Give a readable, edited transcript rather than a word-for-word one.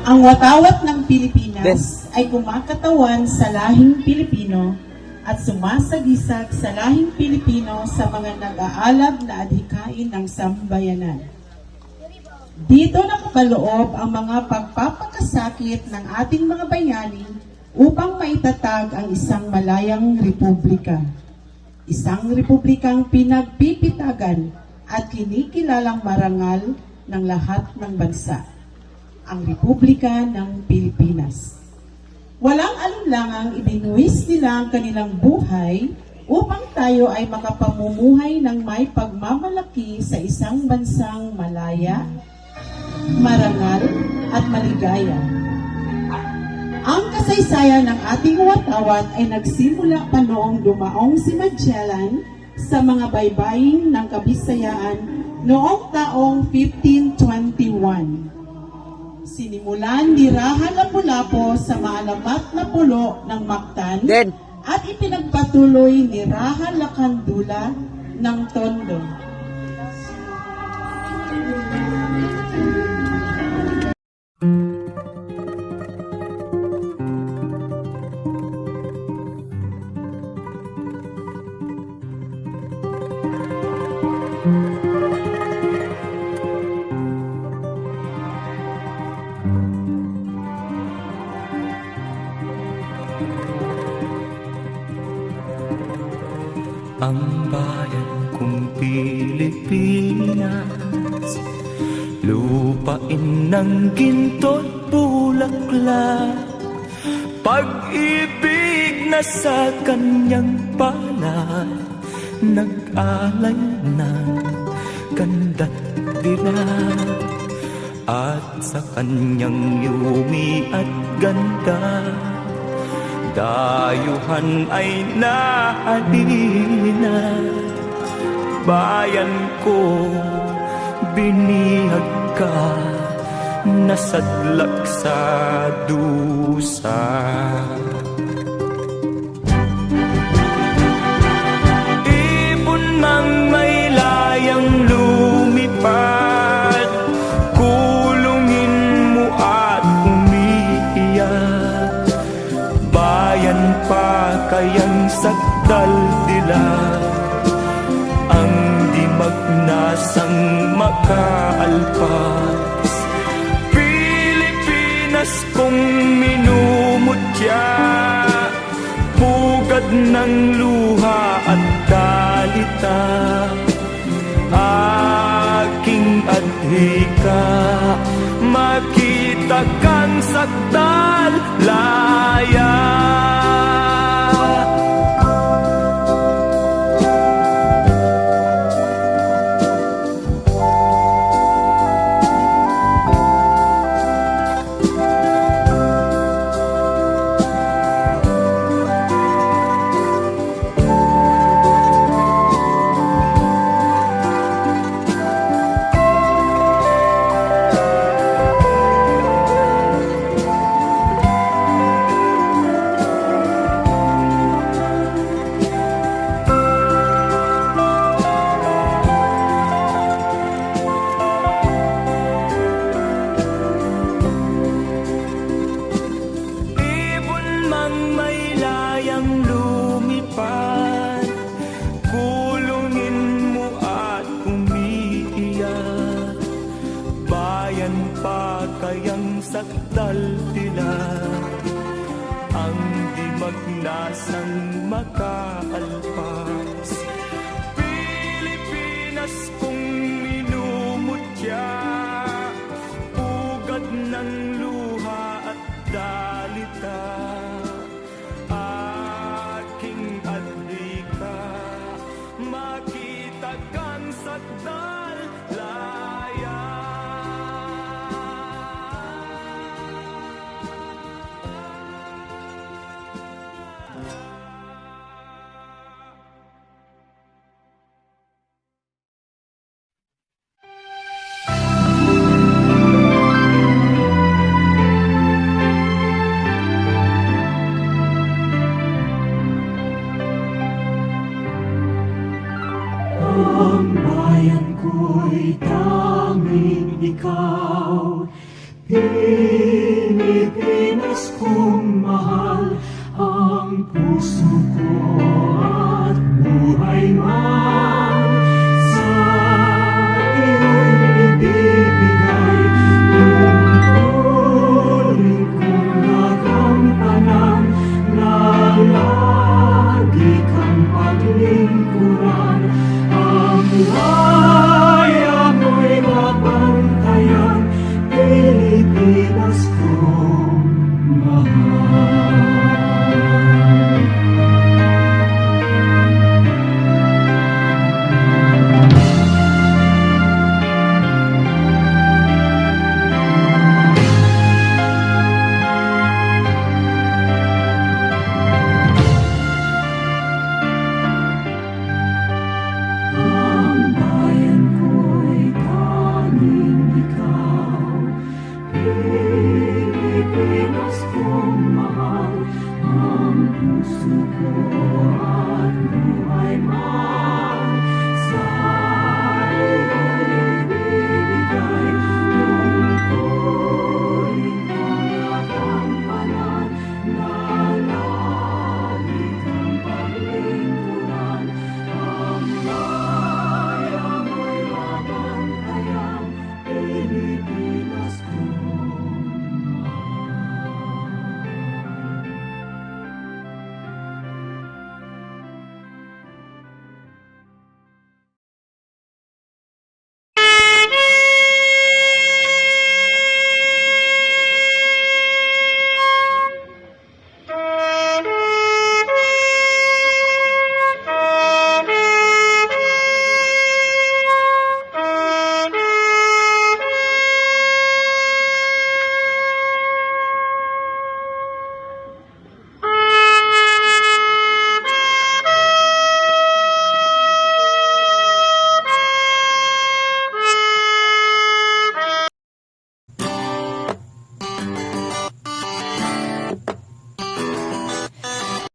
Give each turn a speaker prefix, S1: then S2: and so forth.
S1: Ang watawat ng Pilipinas ay kumakatawan sa lahing Pilipino at sumasagisag sa lahing Pilipino sa mga nag-aalab na adhikain ng sambayanan. Dito nakakaloob ang mga pagpapakasakit ng ating mga bayani upang maitatag ang isang malayang republika. Isang republikang pinagpipitagan at kinikilalang marangal ng lahat ng bansa, ang Republika ng Pilipinas. Walang alinlangang ibinuwis nila ang kanilang buhay upang tayo ay makapamumuhay ng may pagmamalaki sa isang bansang malaya, marangal at maligaya. Ang kasaysayan ng ating watawat ay nagsimula pa noong dumaong si Magellan sa mga baybayin ng Kabisayaan noong taong 1521. Sinimulan ni Raha Lapu-Lapu sa maalamat na pulo ng Mactan at ipinagpatuloy ni Raha Lakandula ng Tondo.
S2: Ang bayan kong Pilipinas, lupain ng ginto't bulaklak, pag-ibig na sa kanyang palad, nag-alay ng ganda't dilag, at sa kanyang yumi at ganda, dayuhan ay nahalina. Bayan ko, binihag ka, nasadlak sa dusa. Ibon mang may layang lumipad, kulungin mo at umiiyak. Bayan pa kayang sakdal dilag, ang di magnasang makaalpas. Pilipinas kong minumutya, pugad ng luha at dalita, aking adhika, makita kang sakdal laya. Sakdal dilag, ang di magnasang makaalpas. Pilipinas kong minumutya, pugad ng luha at dalita, aking adhika, makita kang sakdal laya.
S3: Ang bayan ko'y tanging ikaw, ko